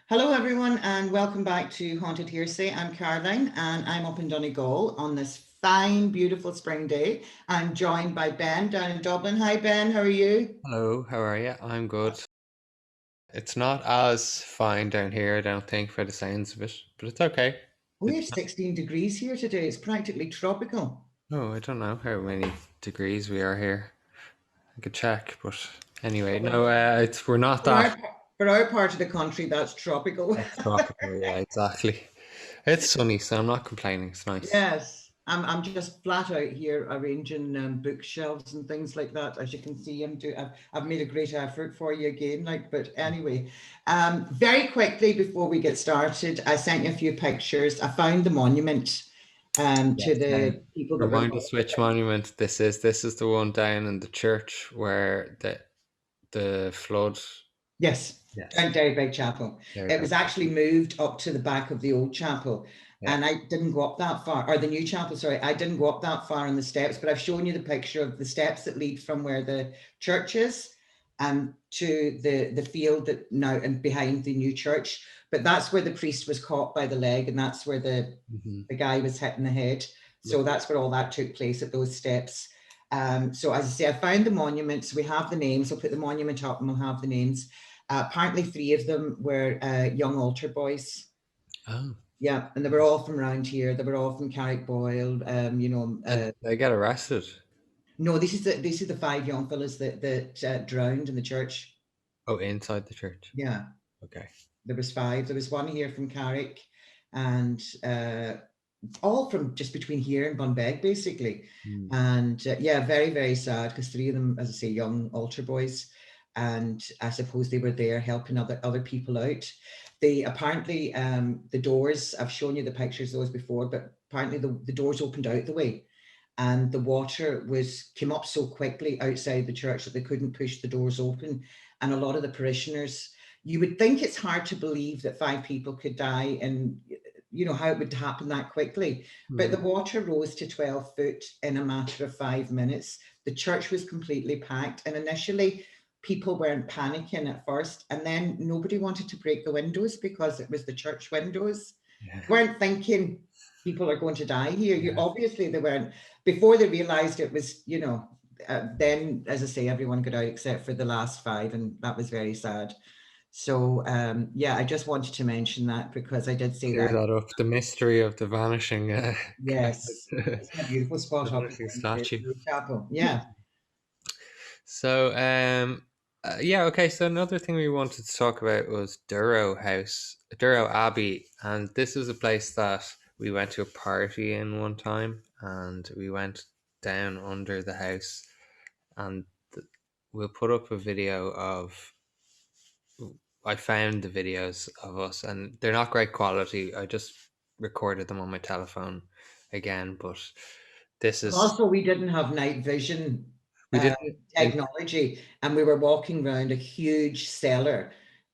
Hello, everyone, and welcome back to Haunted Hearsay. I'm Caroline, and I'm up in Donegal on this fine, beautiful spring day. I'm joined by Ben down in Dublin. Hi, Ben, how are you? Hello, how are you? I'm good. It's not as fine down here, I don't think, for the sounds of it, but it's okay. We It's have 16 degrees here today. It's practically tropical. oh, I don't know how many degrees we are here. I could check, but anyway, no, it's we're not For that. our, for our part of the country, that's tropical. That's tropical, yeah, exactly. It's sunny, so I'm not complaining. It's nice. Yes, I'm just flat out here arranging bookshelves and things like that. As you can see, I've made a great effort for you again. But anyway, very quickly before we get started, I sent you a few pictures. I found the monument to Yes. the people that were Remind lost. us which monument this is. This is the one down in the church where the flood. Yes, Yes. down Derryberg Chapel. There we It go. was actually moved up to the back of the old chapel. Yeah. And I didn't go up that far, or the new chapel, sorry. I didn't go up that far on the steps, but I've shown you the picture of the steps that lead from where the church is to the field that now and behind the new church. But that's where the priest was caught by the leg, and that's where Hmm. the guy was hit in the head. Yeah. So that's where all that took place at those steps. So as I say, I found the monuments. We have the names. I'll put the monument up and we'll have the names. Apparently, three of them were young altar boys. Oh. Yeah, and they were all from around here. They were all from Carrickboyle. And they get arrested. No, this is the five young fellas that drowned in the church. Oh, inside the church. Yeah, Okay. there was five. There was one here from Carrick, and all from just between here and Bunbeg, basically. Hmm. And yeah, very, very sad because three of them, as I say, young altar boys. And I suppose they were there helping other people out. They apparently, the doors, I've shown you the pictures of those before, but apparently the doors opened out the way. And the water came up so quickly outside the church that they couldn't push the doors open. And a lot of the parishioners, you would think it's hard to believe that five people could die and how it would happen that quickly. But Hmm. the water rose to 12 foot in a matter of 5 minutes. The church was completely packed. And initially, people weren't panicking at first. And then nobody wanted to break the windows because it was the church windows. Yeah. They weren't thinking people are going to die here. Yeah. Obviously, they weren't. Before they realized it was, then, as I say, everyone got out except for the last five. And that was very sad. So yeah, I just wanted to mention that because I did say Clear that. that up. The mystery of the vanishing, Yes, it's a beautiful the spot up vanishing behind the statue. the chapel. Yeah. So, yeah, okay. So another thing we wanted to talk about was Durrow House, Durrow Abbey, and this is a place that we went to a party in one time, and we went down under the house, and we'll put up a video of. I found the videos of us, and they're not great quality. I just recorded them on my telephone again, but this And is also, we didn't have night vision we uh, didn't. technology, and we were walking around a huge cellar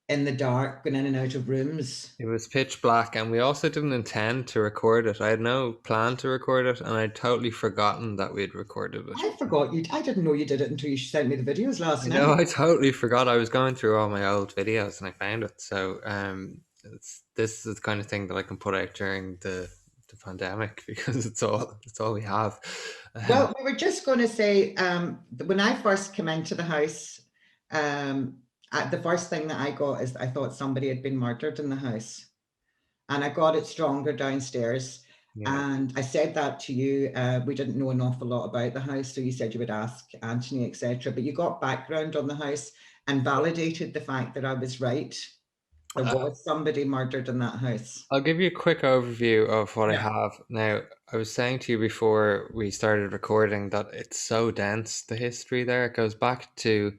in the dark, going in and out of rooms. It was pitch black, and we also didn't intend to record it. I had no plan to record it, and I'd totally forgotten that we'd recorded it. I forgot you. I didn't know you did it until you sent me the videos last I know, night. I totally forgot. I was going through all my old videos and I found it. So, this is the kind of thing that I can put out during the pandemic because it's all we have. Um, Well, we were just going to say when I first came into the house, the first thing that I got is I thought somebody had been murdered in the house. And I got it stronger downstairs. yeah. And I said that to you. We didn't know an awful lot about the house, so you said you would ask Anthony, etc. But you got background on the house and validated the fact that I was right. There Uh, was somebody murdered in that house. I'll give you a quick overview of what I Yeah. have. Now, I was saying to you before we started recording that it's so dense, the history there. It goes back to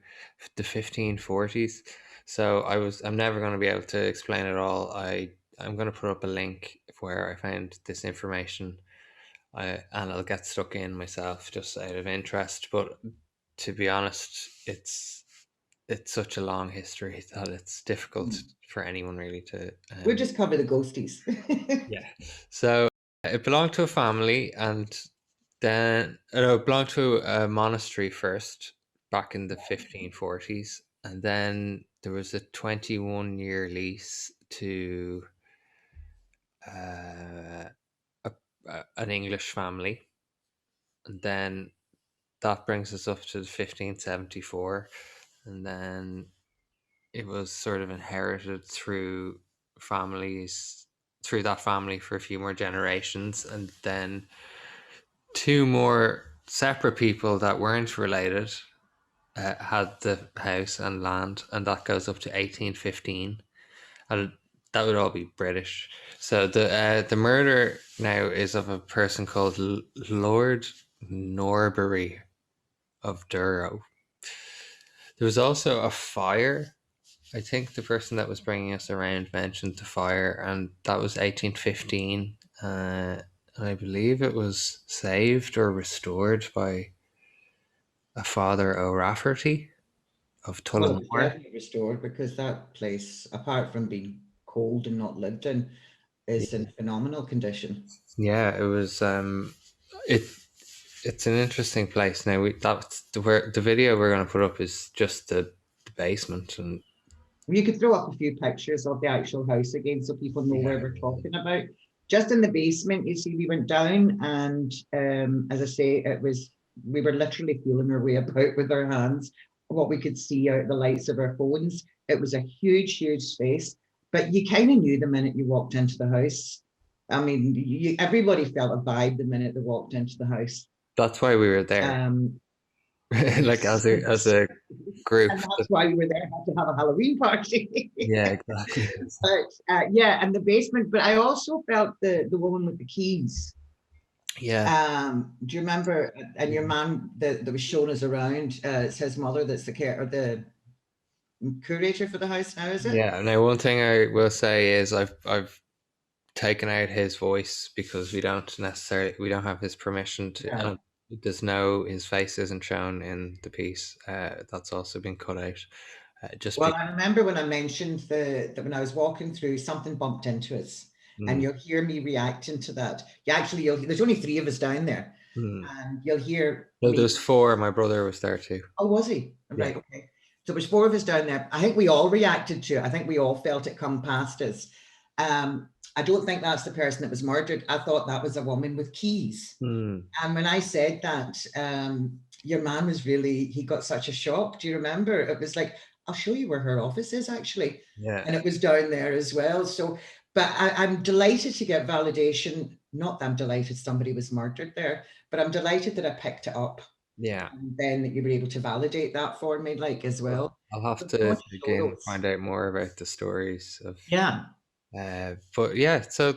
the 1540s. So I'm never going to be able to explain it all. I'm going to put up a link where I found this information, and I'll get stuck in myself just out of interest. But to be honest, it's such a long history that it's difficult for anyone really to We'll just cover the ghosties. yeah. So it belonged to a family, and then it belonged to a monastery first back in the 1540s, and then there was a 21-year lease to uh, an English family, and then that brings us up to 1574, and then it was sort of inherited families through that family for a few more generations, and then two more separate people that weren't related had the house and land, and that goes up to 1815, and that would all be British. So the murder now is of a person called Lord Norbury of Durrow. There was also a fire. I think the person that was bringing us around mentioned the fire, and that was 1815. And I believe it was saved or restored by a Father O'Rafferty of Well, it was Tullamore. definitely restored because that place, apart from being cold and not lived in, is in phenomenal condition. Yeah, it was. It it's an interesting place. Now that's the video we're going to put up is just the basement, and You could throw up a few pictures of the actual house again so people know yeah, where we're talking about. Just in the basement, you see, we went down and as I say, we were literally feeling our way about with our hands, what we could see out the lights of our phones. It was a huge, huge space, but you kind of knew the minute you walked into the house. I mean, everybody felt a vibe the minute they walked into the house. that's why we were there, Um, like yes, as a group. and that's why we were there, had to have a Halloween party. Yeah, exactly. But yeah, and the basement. But I also felt the woman with the keys. Yeah, Do you remember? And your man that was showing us around. It's his mother that's the care or the curator for the house now, is it? yeah. Now, one thing I will say is I've taken out his voice because we don't have his permission to. Yeah. There's no his face isn't shown in the piece. That's also been cut out. Just Well, be. I remember when I mentioned that when I was walking through, something bumped into us, and Mm, you'll hear me reacting to that. Yeah, actually, there's only three of us down there, mm. and you'll hear No, me. there's four. My brother was there too. Oh, was he? Yeah. Right, okay. So there's four of us down there. I think we all reacted to it. I think we all felt it come past us. I don't think that's the person that was murdered. I thought that was a woman with keys. Mm, And when I said that, your man was really, he got such a shock. Do you remember? It was like, I'll show you where her office is actually. yeah. And it was down there as well. So, but I'm delighted to get validation. Not that I'm delighted somebody was murdered there, but I'm delighted that I picked it up Yeah. and then that you were able to validate that for me, like as well. I'll have So to much dig in and photos. find out more about the stories of. Yeah. But yeah, so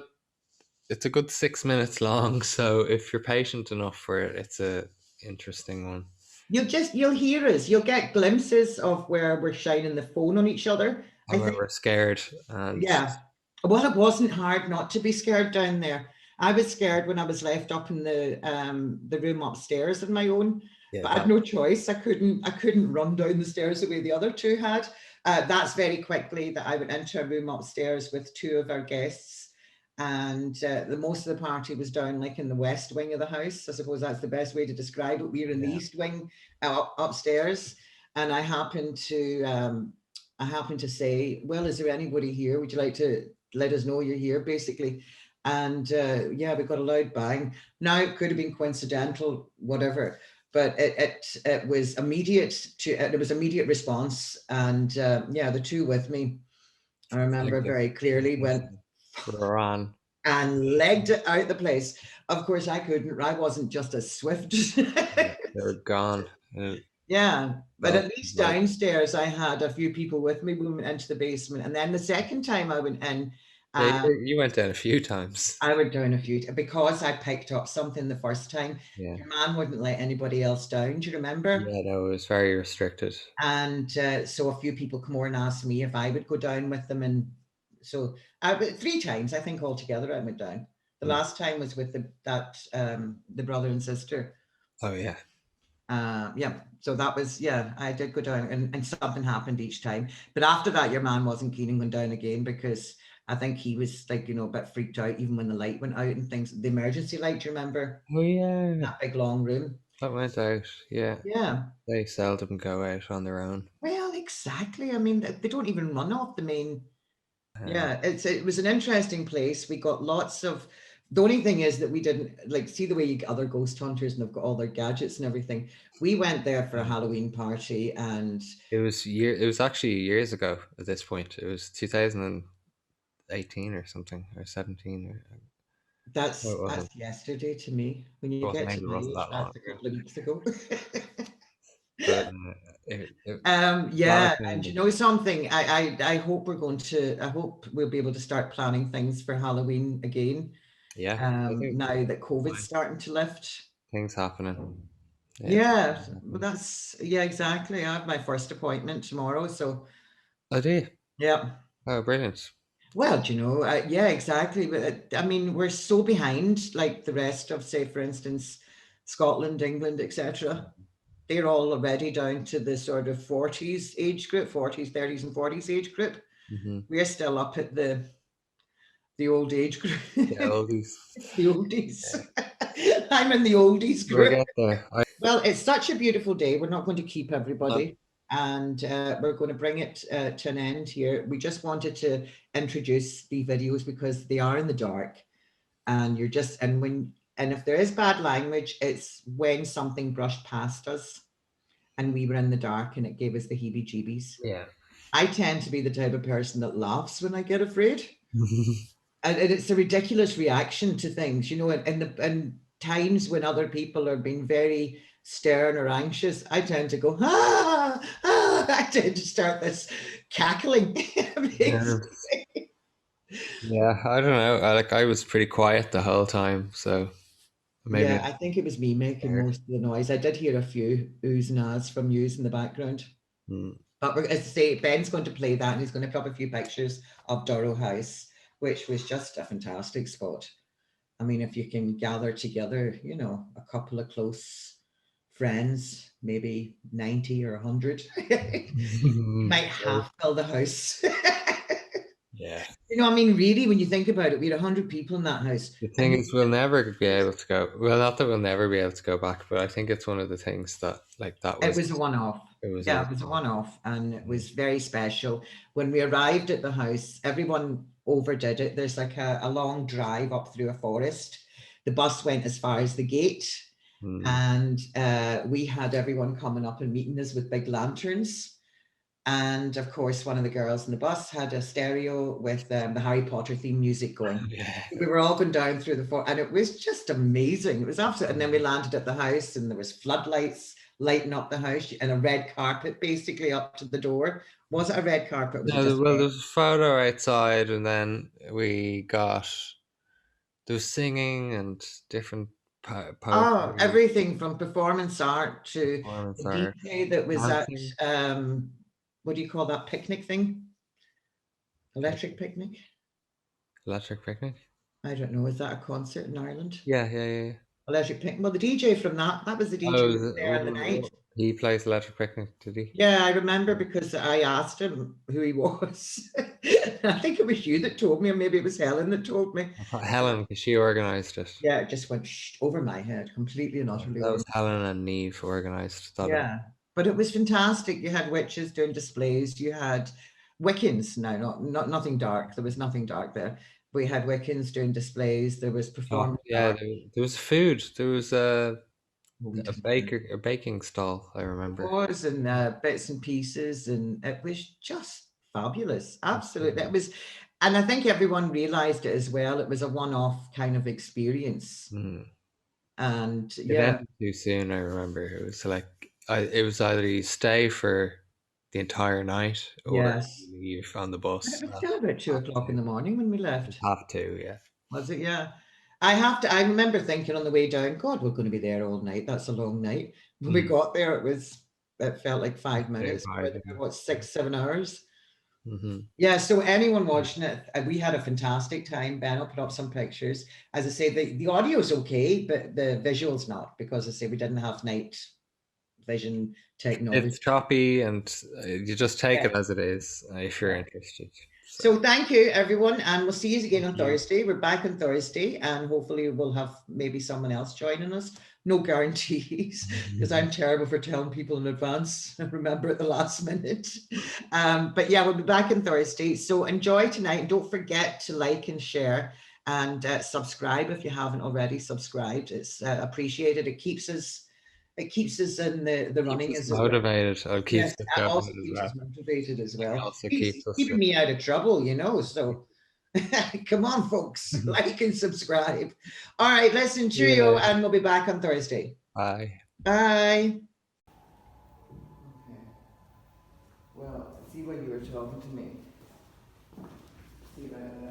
it's a good 6 minutes long. So if you're patient enough for it, it's a interesting one. You'll hear us. You'll get glimpses of where we're shining the phone on each other. I And where think, we're scared, and yeah. Well, it wasn't hard not to be scared down there. I was scared when I was left up in the room upstairs on my own, yeah, but I had that no choice. I couldn't run down the stairs the way the other two had. That's very quickly that I went into a room upstairs with two of our guests, and the most of the party was down like in the west wing of the house. I suppose that's the best way to describe it. We were in the yeah. east wing, upstairs, and I happened to say, "Well, is there anybody here? Would you like to let us know you're here?" Basically, and yeah, we got a loud bang. Now it could have been coincidental, whatever, but it was immediate to it was immediate response, and yeah, the two with me, I remember Like very clearly went we're on. and legged it out the place. Of course, I couldn't. I wasn't just as swift. They're gone. Yeah, but That at least like downstairs I had a few people with me. We went into the basement, and then the second time I went in, yeah, uh, you went down a few times. I went down a few because I picked up something the first time. Yeah, Your man wouldn't let anybody else down. Do you remember? yeah. No, it was very restricted. And so a few people come over and asked me if I would go down with them, and so three times I think altogether I went down. The Mm. last time was with the brother and sister. Oh yeah, Yeah, so that was, yeah, I did go down, and something happened each time. But after that, your man wasn't keen on going down again because I think he was like, a bit freaked out even when the light went out and things. The emergency light, do you remember? oh yeah. That big long room. That went out. Yeah, Yeah. they seldom go out on their own. Well, exactly. I mean, they don't even run off the main. Um, Yeah, it was an interesting place. We got lots of. The only thing is that we didn't like see the way you get other ghost hunters and they've got all their gadgets and everything. We went there for a yeah. Halloween party, and It was It was actually years ago at this point. It was 2018 or something, or 17. No, it that's wasn't. yesterday to me. When It you wasn't. get to Maybe it my wasn't age, that long that's a ago. couple of weeks ago. But a lot of Yeah, and you changes. know something, I hope we're going to. I hope we'll be able to start planning things for Halloween again. Yeah, I think Now that COVID's fine. starting to lift. Things happening. Yeah, Yeah, things well, happening. that's yeah, exactly. I have my first appointment tomorrow, so Oh, do you? yeah. Oh, brilliant. Well, do you know, yeah, exactly. But I mean, we're so behind, like the rest of, say, for instance, Scotland, England, etc. They're all already down to the sort of 40s age group, 40s, 30s, and 40s age group. Mm-hmm. We're still up at the old age group, The oldies. the oldies. Yeah. I'm in the oldies We'll group. get there. Well, it's such a beautiful day. We're not going to keep Uh, everybody, and we're going to bring it to an end here. We just wanted to introduce the videos because they are in the dark, and you're just and if there is bad language, it's when something brushed past us and we were in the dark and it gave us the heebie-jeebies. yeah. I tend to be the type of person that laughs when I get afraid, and it's a ridiculous reaction to things, you know. In times when other people are being very stern or anxious, I tend to go I tend to start this cackling. Yeah. Yeah, I don't know. I was pretty quiet the whole time, so maybe Yeah, I'm I think it was me making scared. most of the noise. I did hear a few oohs and ahs from yous in the background. Mm. But as I say, Ben's going to play that and he's going to put up a few pictures of Durrow House, which was just a fantastic spot. I mean, if you can gather together, you know, a couple of close friends, maybe 90 or 100, you might So, half fill the house. yeah. You know, I mean, really, when you think about it, we had 100 people in that house. The And thing is, we'll never be able to go. Well, not that we'll never be able to go back, but I think it's one of the things that, like, that it was, was a one-off. it was Yeah, a, it was a one-off, and it yeah. was very special. When we arrived at the house, everyone overdid it. There's like a long drive up through a forest. The bus went as far as the gate, Mm. and we had everyone coming up and meeting us with big lanterns. And of course, one of the girls in the bus had a stereo with the Harry Potter theme music going. Yeah. We were all going down through the forest, and it was just amazing. It was absolute. And then we landed at the house, and there was floodlights lighting up the house, and a red carpet basically up to the door. Was it a red carpet? Or was it No, just well, red? there was a photo outside, and then we got there was singing and different Oh, poetry, everything from performance art to the performance art, DJ that was at dancing, um, what do you call that picnic thing? Electric picnic? electric picnic. I don't know. Is that a concert in Ireland? Yeah, yeah, yeah. Yeah. Electric Picnic. Well, the DJ from that was the DJ Oh, that was there in the night. he plays electric picnic, did he? Yeah, I remember because I asked him who he was. I think it was you that told me, or maybe it was Helen that told me. I thought Helen, because she organised it. Yeah, it just went over my head, completely and Yeah, utterly that over. was Helen and Neve organised that event. Yeah, but it was fantastic. You had witches doing displays. You had Wiccans. No, not nothing dark. There was nothing dark there. We had Wiccans doing displays. There was Oh, performance yeah, art. there was food. There was Well, we didn't. a baking stall, I remember. Was and bits and pieces, and it was just fabulous. Absolutely, it was, and I think everyone realised it as well. It was a one-off kind of experience, Mm. and It yeah, ended too soon, I remember. It was like it was either you stay for the entire night or yes. you leave on the But it bus was at still about 2 o'clock in the morning when we left. half two, yeah. Was it? Yeah. I have to. I remember thinking on the way down, God, we're going to be there all night. That's a long night. When we Mm. got there, it was. It felt like five Very minutes. We were hard, there, what, 6, 7 hours? mm-hmm. Yeah, so anyone watching it, we had a fantastic time. Ben will put up some pictures. As I say, the audio is okay, but the visuals not, because I say we didn't have night vision technology. It's choppy and you just take Yeah, it as it is if you're yeah. interested. So thank you, everyone, and we'll see you again on Thank you. Thursday. We're back on Thursday, and hopefully we'll have maybe someone else joining us. No guarantees, because I'm terrible for telling people in advance. Remember at the last minute. But yeah, we'll be back on Thursday. So enjoy tonight, and don't forget to like and share and subscribe if you haven't already subscribed. It's appreciated. It keeps us in the running, Keeps us as it were. motivated. I'll keep Yes, the and going also as keeps well. us motivated as It well. also Keeps keeps us. keeping me out of trouble, so come on, folks, like and subscribe. All right, listen, cheerio, Yeah. and we'll be back on Thursday. Bye. Bye. Okay. Well, see when you were talking to me. See when you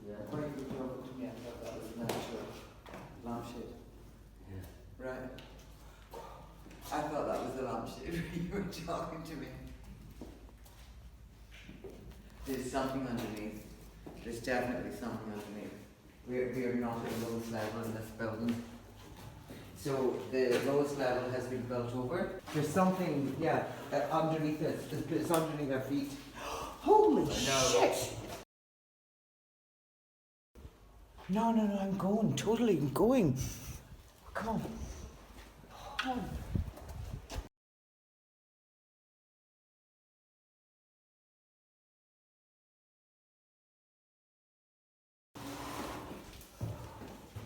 were talking to me, I thought that was natural. Lampshade. Yeah. Right. I thought that was the lampshade when you were talking to me. There's something underneath. There's definitely something underneath. We are not at the lowest level in this building. So the lowest level has been built over. There's something, yeah, underneath us. It's underneath our feet. Holy shit! No, I'm going. Totally, I'm going. Come on. Come on.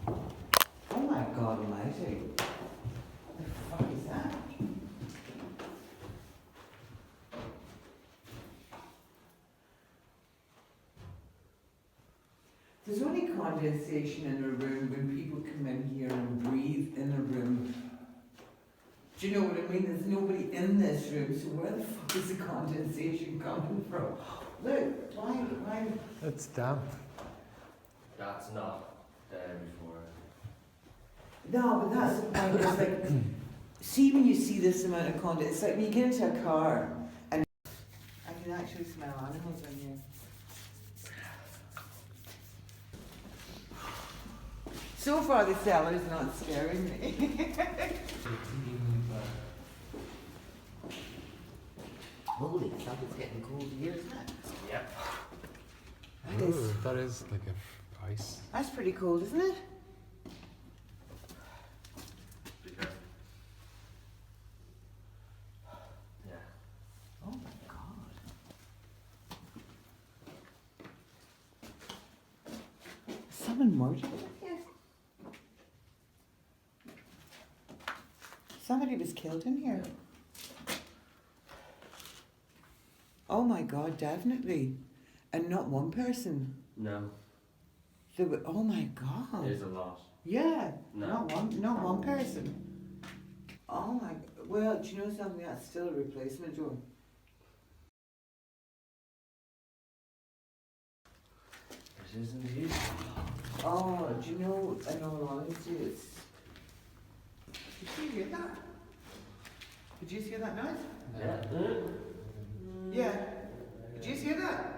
Oh my God almighty. What the fuck is that? There's only condensation in a room when people come in here and breathe in a room. Do you know what I mean? There's nobody in this room, so where the fuck is the condensation coming from? Look, why? It's damp. That's not there before. No, but that's the point. It's like, see when you see this amount of condensation, it's like when you get into a car and I can actually smell animals in here. So far the cellar's not scaring me. Holy fuck, it's getting cold here, isn't it? Yep. That is like a ice. That's pretty cold, isn't it? Because. Yeah. Oh my God. Someone murdered it here? Somebody was killed in here. Oh my God, definitely. And not one person. No. Oh my God. There's a lot. Yeah, No. not one person. Oh my, well, do you know something? That's still a replacement door. It is indeed. Oh, do you know, in all honesty, it's... Did you hear that? Did you hear that noise? Yeah. Yeah. Did you hear that?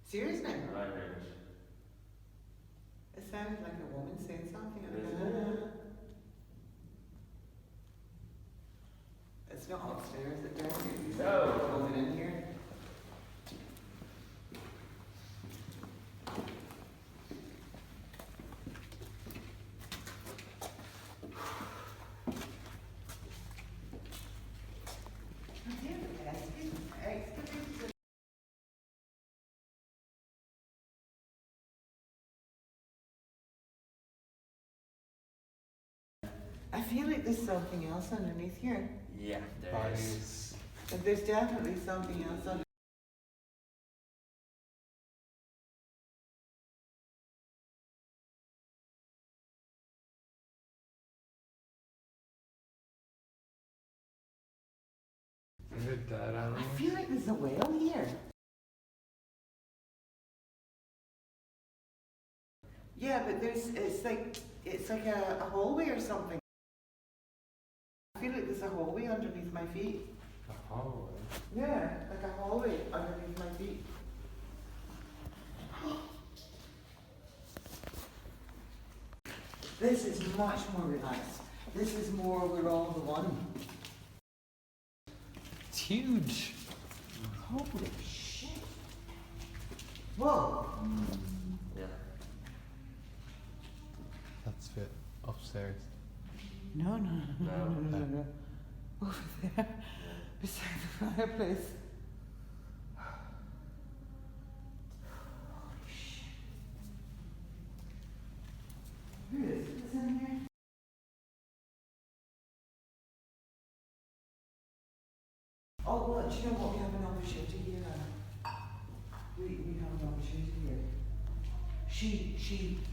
Seriously? I heard it. It sounded like a woman saying something. It's not upstairs, it's downstairs. No. Coming in here. I feel like there's something else underneath here. Yeah, there is. Ice. But there's definitely something else underneath. Is it dead animals? I feel like there's a whale here. Yeah, but it's like a hallway or something. I feel like there's a hallway underneath my feet. A hallway. Yeah, like a hallway underneath my feet. This is much more relaxed. This is more, we're all the one. It's huge. Holy shit. Whoa. Yeah. That's fit upstairs. No. No. Over there, beside the fireplace. Who is this in here? Oh, well, do you know what? We have an opportunity here, Anna. We have an opportunity here.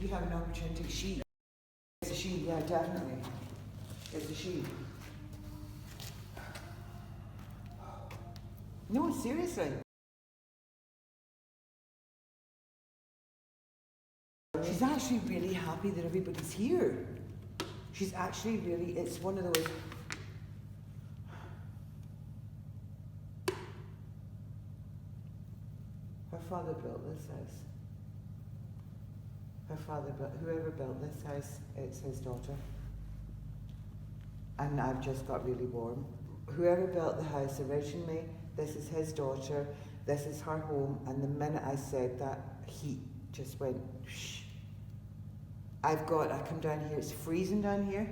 We have an opportunity. It's a she, yeah, definitely. It's a she. No, seriously. She's actually really happy that everybody's here. She's actually really, it's one of those. Her father built this house. Whoever built this house, it's his daughter. And I've just got really warm. Whoever built the house originally, this is his daughter, this is her home, and the minute I said that, heat just went shh. I come down here, it's freezing down here.